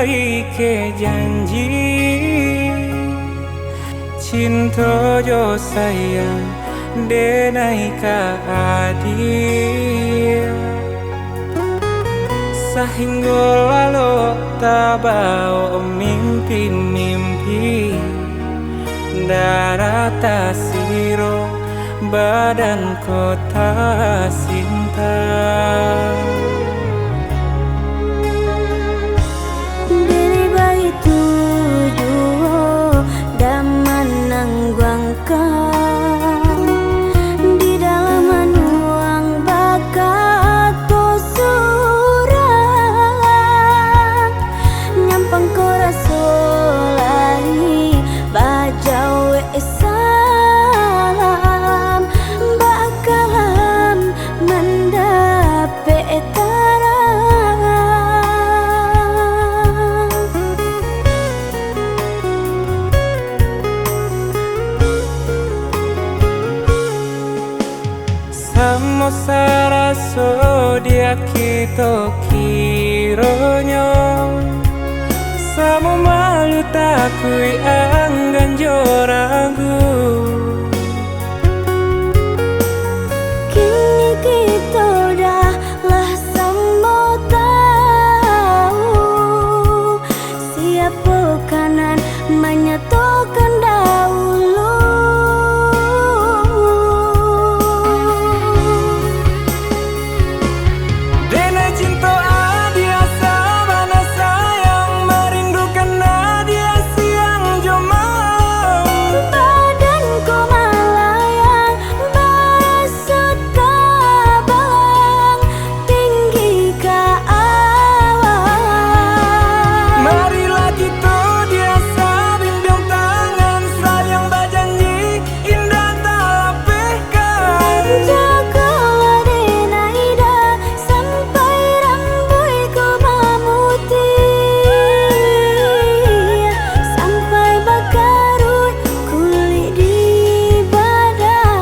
baik ke janji cinta jo sayang denai ka adil sehingga lalu tabau mimpi-mimpi darata siro badan kota cinta. Dari bayi tujuh dan menanggungkan di dalam manuang bakat posuran nyampang korasolai bajawe salam bakalam mendape Samo saraso dia kita kironyo Samo malu takui anggan joragu kini kita dah lah sama tahu siapa kanan menyatukan dahulu. Dena cinta adia sabana sayang merindukan adia siang jomang Badanku melayang basut kabang tinggi ke awan. Marilah kita dia sabimbing tangan sayang berjanji indah tak lepaskan Jagalah dena ida sampai rambutku memutih sampai bakarut kulit di badan.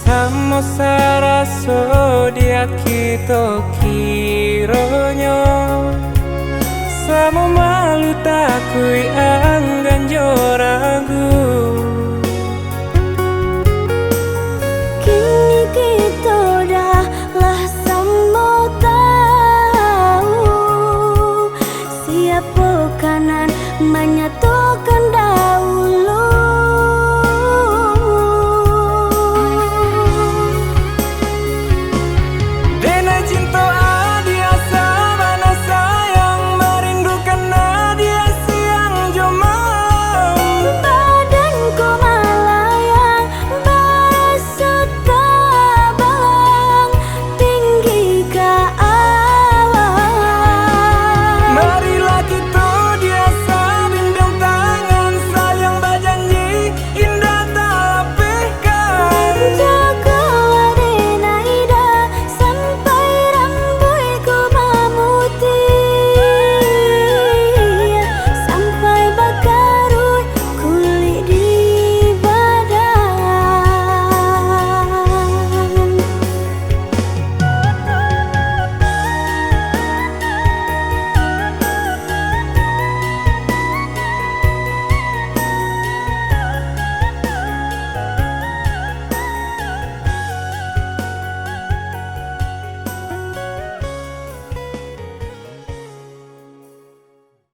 Samo saraso dia kita kironyo Samo malu takui anggan jor